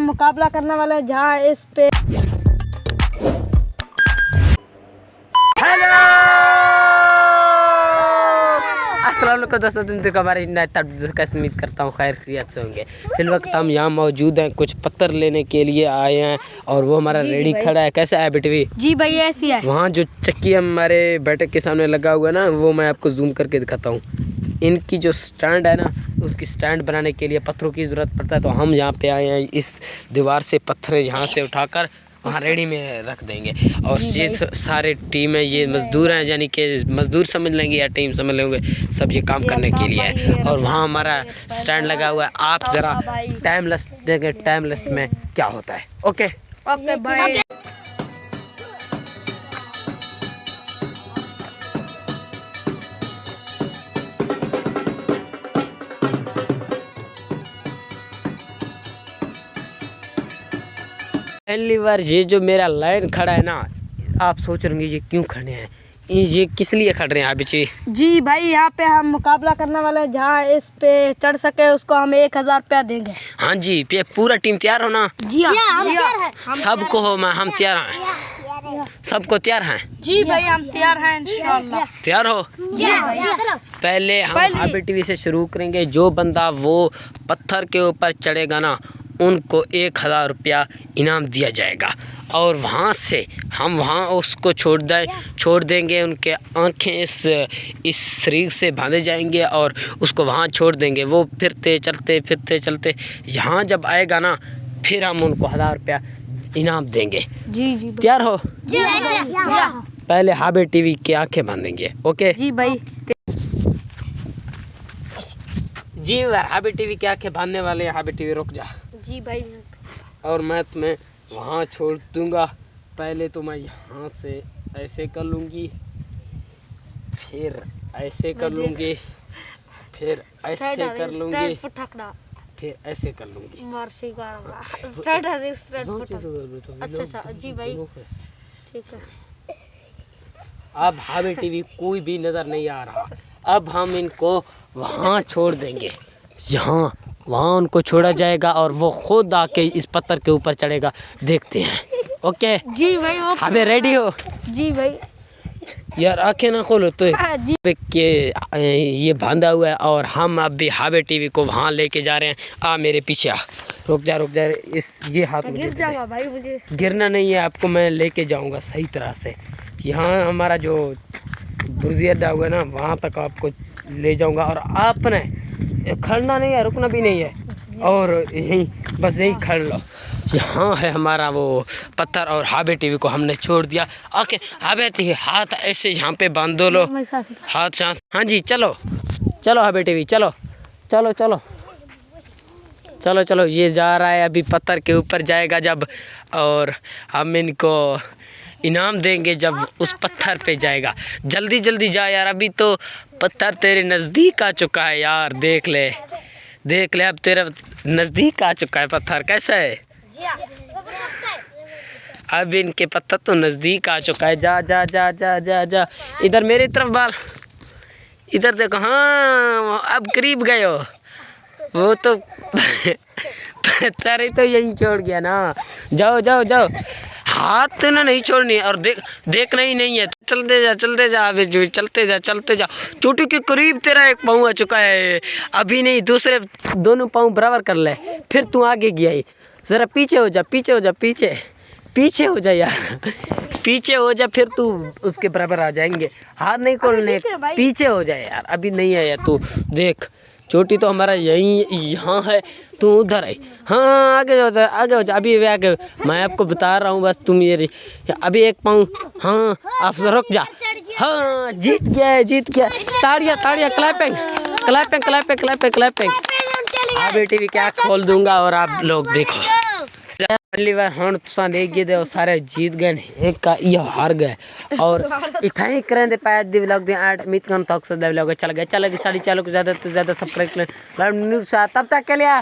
मुकाबला करने वाले हैं, जहाँ इस पे दोस्तों दिन हमारे कैसे उम्मीद करता हूँ खैर खैरियत से होंगे। फिल वक्त हम यहाँ मौजूद हैं, कुछ पत्थर लेने के लिए आए हैं और वो हमारा रेडी खड़ा है। कैसा है बेटवी? जी भाई ऐसी है। वहाँ जो चक्की हमारे बैठक के सामने लगा हुआ है ना, वो मैं आपको जूम करके दिखाता हूँ। इनकी जो स्टैंड है ना, उसकी स्टैंड बनाने के लिए पत्थरों की ज़रूरत पड़ता है, तो हम यहाँ पे आए हैं। इस दीवार से पत्थर यहाँ से उठाकर वहाँ रेडी में रख देंगे। और ये सारे टीम है, ये मज़दूर हैं, यानी कि मज़दूर समझ लेंगे या टीम समझ लेंगे, सब ये काम करने के लिए है। और वहाँ हमारा स्टैंड लगा हुआ है। आप ज़रा टाइम लिस्ट देखें, टाइम लिस्ट में क्या होता है। ओके ओके भाई। पहली बार ये जो मेरा लाइन खड़ा है ना, आप सोच रहे होंगे ये क्यों खड़े हैं, ये किस लिए खड़ रहे हैं आप बच्चे? जी भाई यहाँ पे हम मुकाबला करने वाले हैं, जहाँ इस पे चढ़ सके उसको हम 1000 रुपया देंगे। हाँ जी, पे पूरा टीम तैयार हो ना? जी हाँ, सबको हो, मैं हम तैयार हैं, सबको तैयार हैं। जी भाई हम तैयार हैं इंशाल्लाह। तैयार हो? पहले हम हाबी टीवी से शुरू करेंगे। जो बंदा वो पत्थर के ऊपर चढ़ेगा ना, उनको 1000 रुपया इनाम दिया जाएगा। और वहाँ से हम वहाँ उसको छोड़ देंगे। उनके आँखें इस शरीर से बांधे जाएंगे और उसको वहाँ छोड़ देंगे। वो फिरते चलते यहाँ जब आएगा ना, फिर हम उनको 1000 रुपया इनाम देंगे। जी जी तैयार हो? जी पहले हाबी टीवी की आँखें बांधेंगे। ओके जी भाई। जी हाबी टीवी की आँखें बांधने वाले हैं। हाबी टीवी रुक जा। जी भाई। और मैं तुम्हें वहाँ छोड़ दूँगा। पहले तो मैं यहाँ से ऐसे कर लूँगी, फिर ऐसे कर लूँगी, फिर ऐसे कर लूँगी, फिर ऐसे कर लूँगी। अच्छा जी भाई ठीक है। अब हाबी टीवी कोई भी नज़र नहीं आ रहा। अब हम इनको वहाँ छोड़ देंगे, वहाँ उनको छोड़ा जाएगा और वो खुद आके इस पत्थर के ऊपर चढ़ेगा। देखते हैं। ओके जी भाई। हमें रेडी हो? जी भाई। यार आंखें ना खोलो तो जी। के ये बांधा हुआ है और हम अब भी हाबी टीवी को वहाँ लेके जा रहे हैं। आ मेरे पीछे आ। रुक जा ये हाथ गिर जाऊंगा भाई, मुझे गिरना नहीं है, आपको मैं लेके जाऊँगा सही तरह से। यहाँ हमारा जो बुर्जी अड्डा हुआ ना, वहाँ तक आपको ले जाऊँगा। और आपने खड़ना नहीं है, रुकना भी नहीं है, और यहीं खड़ लो। यहाँ है हमारा वो पत्थर और हाबी टीवी को हमने छोड़ दिया। आके हाबी टीवी हाथ ऐसे यहाँ पे बांध दो लो, हाथ साथ। हाँ जी चलो हाबी टीवी चलो। ये जा रहा है, अभी पत्थर के ऊपर जाएगा जब, और हम इनको इनाम देंगे जब उस पत्थर पे जाएगा। जल्दी जा यार, अभी तो पत्थर तेरे नज़दीक आ चुका है यार। देख ले अब तेरा नज़दीक आ चुका है पत्थर। कैसा है? अब इनके पत्थर तो नज़दीक आ चुका है। जा इधर मेरी तरफ बाल, इधर देखो। हाँ अब करीब गए हो। वो तो पत्थर ही तो यहीं छोड़ गया ना। जाओ हाथ ना नहीं छोड़नी, और देखना ही नहीं है। चलते जा अभी, चलते जा। चोटी के करीब तेरा एक पाँव आ चुका है। अभी नहीं, दूसरे दोनों पाँव बराबर कर ले, फिर तू आगे गया ही। ज़रा पीछे हो जा यार। पीछे हो जा, फिर तू उसके बराबर आ जाएंगे। हाथ नहीं खोलने, पीछे हो जाए यार। अभी नहीं आया तू। देख चोटी तो हमारा यहाँ है, तू उधर है। हाँ आगे हो जा। अभी आगे मैं आपको बता रहा हूँ, बस तुम ये अभी एक पाँव। हाँ आप रुक जा। हाँ जीत गया। ताड़ियाँ क्लैपिंग। हाबी टीवी क्या खोल दूंगा और आप लोग देखो। पहली बार हम तुसा देख गए सारे जीत गए, एक का ये हार गए। और इतना ही करें दे पाया दी व्लॉग दे ऐड मित कन तक से व्लॉग चल गए साड़ी चालू को ज़्यादा सब्सक्राइब कर तब तक के लिए